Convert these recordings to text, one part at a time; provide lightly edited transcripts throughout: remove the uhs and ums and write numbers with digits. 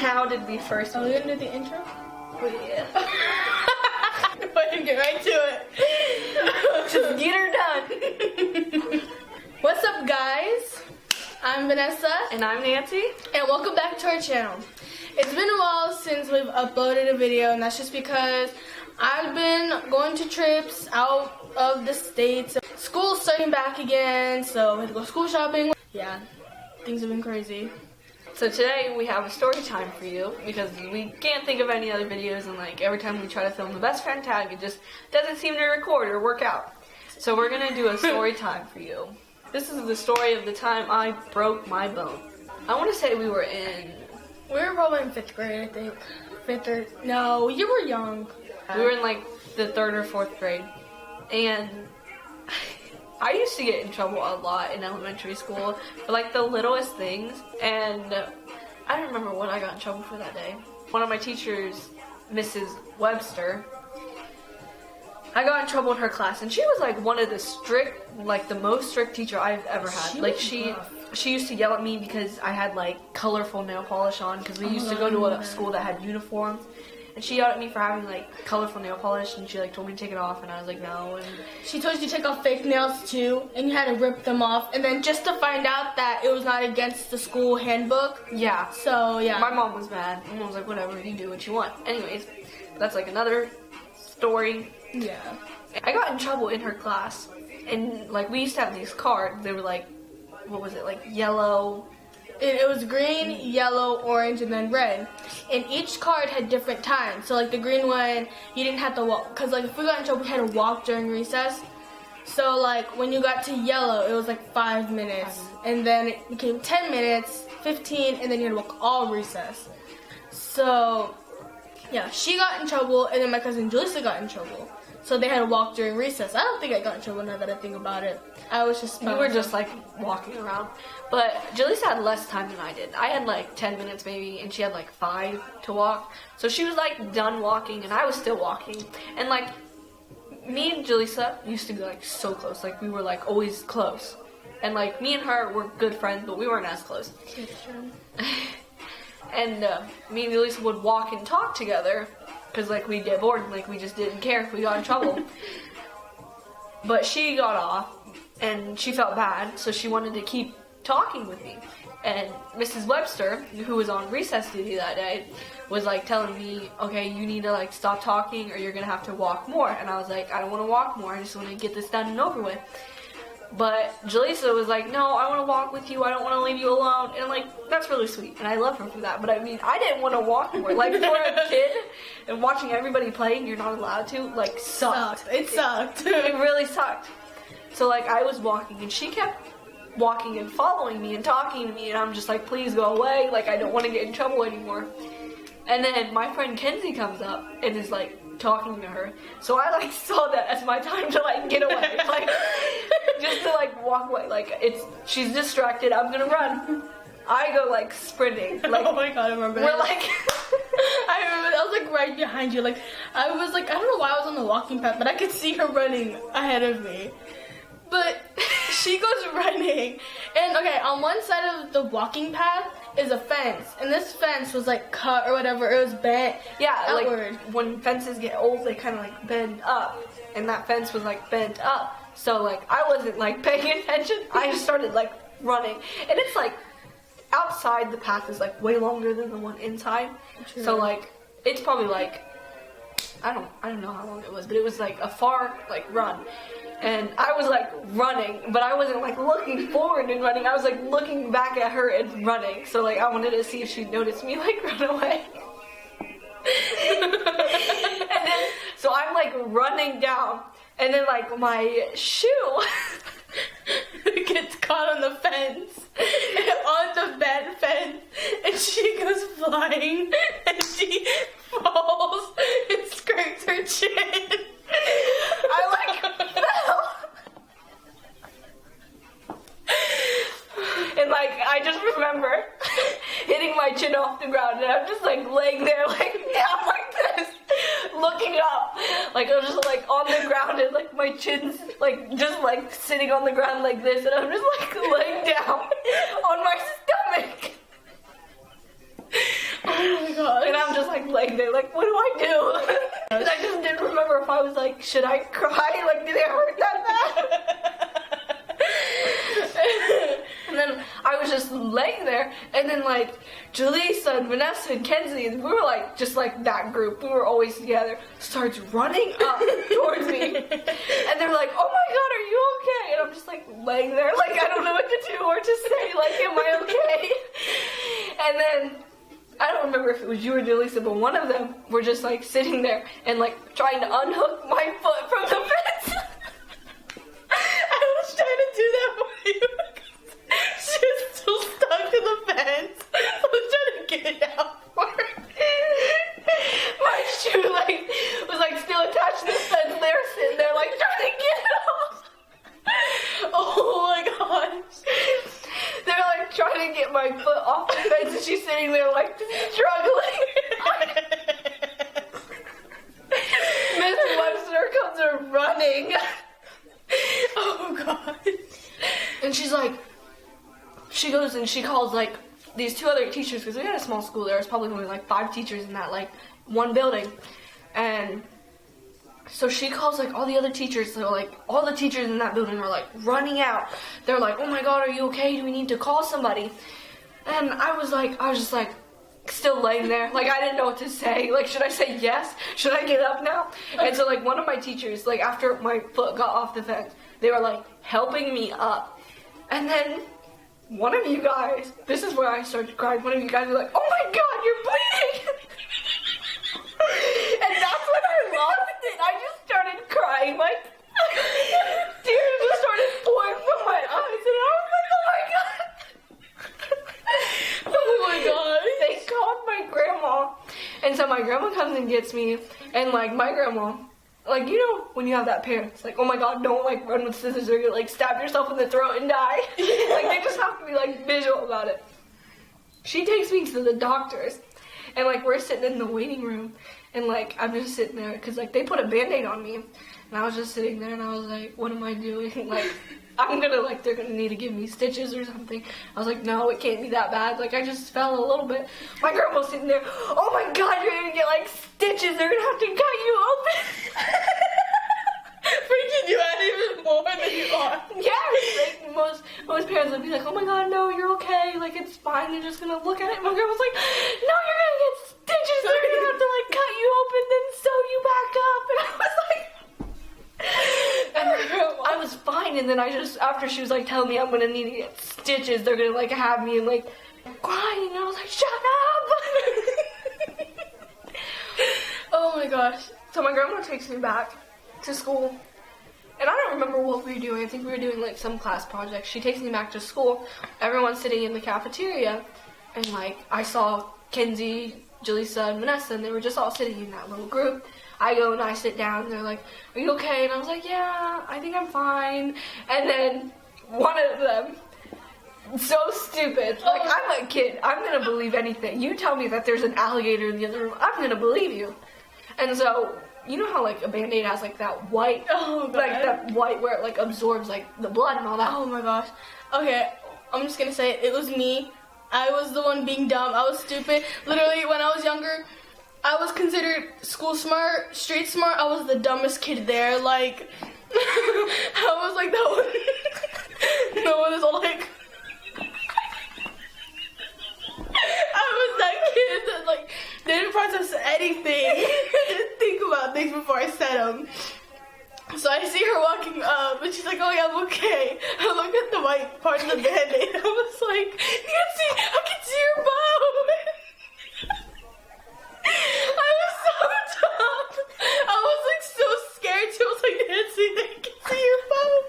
How did we first? Are we gonna do the intro? Oh, yeah. Let's get right to it. Just get her done. What's up, guys? I'm Vanessa. And I'm Nancy. And welcome back to our channel. It's been a while since we've uploaded a video, and that's just because I've been going to trips out of the States. School's starting back again, so we had to go school shopping. Yeah, things have been crazy. So today we have a story time for you because we can't think of any other videos, and like every time we try to film the best friend tag, it just doesn't seem to record or work out. So we're gonna do a story time for you. This is the story of the time I broke my bone. I want to say we were probably in 5th grade, I think. 5th or no, you were young. We were in like the 3rd or 4th grade, and I used to get in trouble a lot in elementary school for like the littlest things, and I don't remember what I got in trouble for that day. One of my teachers, Mrs. Webster, I got in trouble in her class, and she was like one of the most strict teacher I've ever had. She used to yell at me because I had like colorful nail polish on, because we used to go to a school that had uniforms. And she yelled at me for having like colorful nail polish, and she like told me to take it off, and I was like no. And she told you to take off fake nails too, and you had to rip them off, and then just to find out that it was not against the school handbook. Yeah. So yeah. My mom was mad. My mom was like, whatever, you do what you want. Anyways, that's like another story. Yeah. I got in trouble in her class, and like we used to have these cards. They were like, what was it, like yellow? It was green, yellow, orange, and then red. And each card had different times. So like the green one, you didn't have to walk. Because like if we got in trouble, we had to walk during recess. So like when you got to yellow, it was like 5 minutes. And then it became 10 minutes, 15, and then you had to walk all recess. So yeah, she got in trouble, and then my cousin Julissa got in trouble. So they had to walk during recess. I don't think I got in trouble now that I think about it. I was just... We were just like walking around. But Julissa had less time than I did. I had like 10 minutes maybe, and she had like 5 to walk. So she was like done walking, and I was still walking. And like, me and Julissa used to be like so close. Like we were like always close. And like me and her were good friends, but we weren't as close. And me and Julissa would walk and talk together. Because, like, we'd get bored and, like, we just didn't care if we got in trouble. But she got off, and she felt bad, so she wanted to keep talking with me. And Mrs. Webster, who was on recess duty that day, was, like, telling me, okay, you need to, like, stop talking or you're going to have to walk more. And I was like, I don't want to walk more. I just want to get this done and over with. But Julissa was like, no, I want to walk with you. I don't want to leave you alone. And, like, that's really sweet. And I love her for that. But, I mean, I didn't want to walk more. Like, for a kid and watching everybody playing, you're not allowed to, like, sucked. It sucked. It really sucked. So, like, I was walking, and she kept walking and following me and talking to me. And I'm just like, please go away. Like, I don't want to get in trouble anymore. And then my friend Kenzie comes up and is, like, talking to her. So I, like, saw that as my time to, like, get away. Like, just to, like, walk away. Like, she's distracted. I'm gonna run. I go, like, sprinting. Like, oh my god, I remember we're that. like... I remember that. I was, like, right behind you. Like, I was, like, I don't know why I was on the walking path, but I could see her running ahead of me. But she goes running. And, okay, on one side of the walking path is a fence. And this fence was, like, cut or whatever. It was bent. Yeah, outward. Like, when fences get old, they kind of, like, bend up. And that fence was, like, bent up. So, like, I wasn't, like, paying attention. I just started, like, running. And it's, like, outside the path is, like, way longer than the one inside. True. So, like, it's probably, like, I don't know how long it was, but it was, like, a far, like, run. And I was, like, running, but I wasn't, like, looking forward and running. I was, like, looking back at her and running. So, like, I wanted to see if she'd notice me, like, run away. And then, so I'm, like, running down. And then, like, my shoe gets caught on the fence. On the bed fence. And she goes flying. And she falls and scrapes her chin. I, like, fell. And, like, I just remember hitting my chin off the ground. And I'm just, like, laying there, like, down like this. Looking up, like I was just like on the ground and like my chin's like just like sitting on the ground like this, and I'm just like laying down on my stomach. Oh like laying there, like, what do I do? And I just didn't remember if I was like, should I cry? Like, did it hurt that bad? And then I was just laying there, and then like Jaleesa and Vanessa and Kenzie, and we were like just like that group. We were always together. Starts running up towards me, and they're like, "Oh my God, are you okay?" And I'm just like laying there, like I don't know what to do or to say. Like, am I okay? And then I don't remember if it was you or Jaleesa, but one of them were just like sitting there and like trying to unhook my foot from the fence. I was trying to do that for you. She was still stuck to the fence. I was trying to get it out for her. My shoe like was like still attached to the fence. They were sitting there like trying to get it off. Oh my gosh. They're like trying to get my foot off the fence, and she's sitting there like struggling. Miss Webster comes running. Oh god. And she's like, she goes and she calls like these two other teachers, because we had a small school. There was probably only like 5 teachers in that like one building. And so she calls like all the other teachers. So like all the teachers in that building are like running out. They're like, "Oh my God, are you okay? Do we need to call somebody?" And I was just like still laying there. Like I didn't know what to say. Like, should I say yes? Should I get up now? And so like one of my teachers, like after my foot got off the fence, they were like helping me up. And then one of you guys, this is where I started crying. One of you guys were like, "Oh my God, you're bleeding." And that's when I lost it. I just started crying. Like, tears just started pouring from my eyes. And I was like, "Oh my God." Oh my god. They called my grandma. And so my grandma comes and gets me. And like my grandma, like, you know, when you have that parent, it's like, "Oh my God, don't like run with scissors or you'll like stab yourself in the throat and die." Like they just have to be like visual about it. She takes me to the doctors, and like we're sitting in the waiting room, and like I'm just sitting there because like they put a band-aid on me, and I was just sitting there and I was like, "What am I doing?" Like they're gonna need to give me stitches or something. I was like, "No, it can't be that bad." Like I just fell a little bit. My grandma's sitting there, "Oh my God, you're gonna get like stitches. They're gonna have to cut you open." Freaking you out even more than you are. Yeah, like most parents would be like, "Oh my God, no, you're okay. Like it's fine. They're just gonna look at it." My grandma's like, "No, you're gonna get stitches. They're gonna have to like cut you open, then sew you back up." And I was like. And I was fine, and then after she was like telling me I'm gonna need to get stitches, they're gonna like have me and like crying, and I was like, "Shut up!" Oh my gosh. So my grandma takes me back to school, and I don't remember what we were doing. I think we were doing like some class project. She takes me back to school. Everyone's sitting in the cafeteria, and like I saw Kenzie, Jaleesa, and Vanessa, and they were just all sitting in that little group. I go and I sit down, and they're like, "Are you okay?" And I was like, "Yeah, I think I'm fine." And then one of them, so stupid, like I'm a kid, I'm gonna believe anything. You tell me that there's an alligator in the other room, I'm gonna believe you. And so, you know how like a Band-Aid has like that white, like that white where it like absorbs like the blood and all that. Oh my gosh. Okay, I'm just gonna say it was me. I was the one being dumb. I was stupid. Literally, when I was younger, I was considered school smart, street smart. I was the dumbest kid there. Like, I was like that one. No one is all like. I was that kid that like didn't process anything. Didn't think about things before I said them. So I see her walking up, and she's like, "Oh yeah, I'm okay." I look at the white part of the Band-Aid. I was like, I can see your bone. I was so dumb. I was like so scared too. I was like, "Nancy, I can see your bone.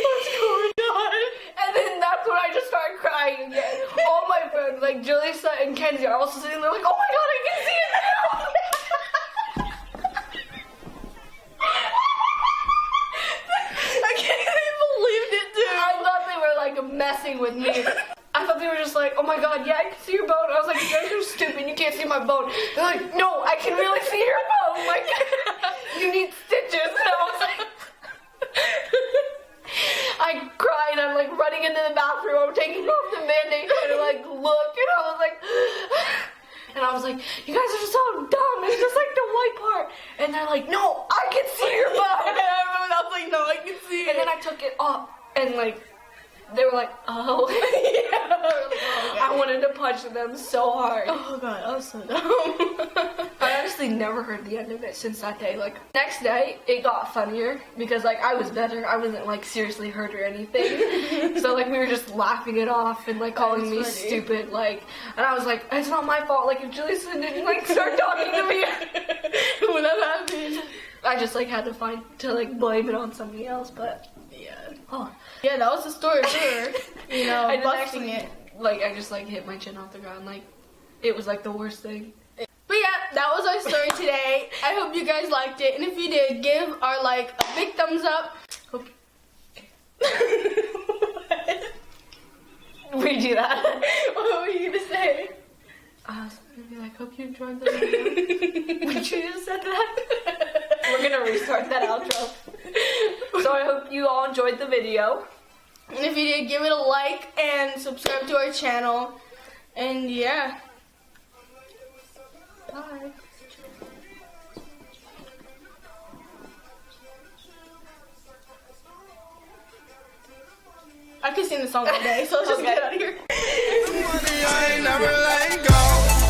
What's going on?" And then that's when I just started crying again. All my friends, like Jaleesa and Kenzie, are also sitting there like, "Oh my God, I can see it now." I can't even believe it, dude. I thought they were like messing with me. I thought they were just like, "Oh my God, yeah, I can see your bone." I was like, "You guys are stupid. You can't see my bone." They're like, "No, I can really see your bone. Like, you need stitches." And I was like, I cried. I'm like running into the bathroom. I'm taking off the Band-Aid trying to like look, and I was like, And I was like, you guys are so dumb. It's just like the white part. And they're like, no, I can see your butt. And I remember I was like, no, I can see it. And then I took it off, and like, they were like, oh. Yeah. Oh, I wanted to punch them so hard. oh god, I was so dumb. I honestly never heard the end of it since that day. Like, next day, it got funnier because, like, I was better. I wasn't, like, seriously hurt or anything. So, like, we were just laughing it off and, like, calling me stupid, like, and I was like, it's not my fault. Like, if Julius didn't, like, start talking to me when that happened, I just, like, had to blame it on somebody else, but, yeah. oh. Yeah, that was the story for, you know, I didn't busting actually, it. Like, I just, like, hit my chin off the ground. Like, it was, like, the worst thing. But yeah, that was our story today. I hope you guys liked it. And if you did, give our, like, a big thumbs up. Hope... Redo that. What were you going to say? I was going to be like, hope you enjoyed the video. Would you just said that? We're going to restart that outro. So I hope you all enjoyed the video. And if you did, give it a like and subscribe to our channel. And yeah. Bye. I could sing the song all day, so let's just Okay. get out of here. I ain't never letting go.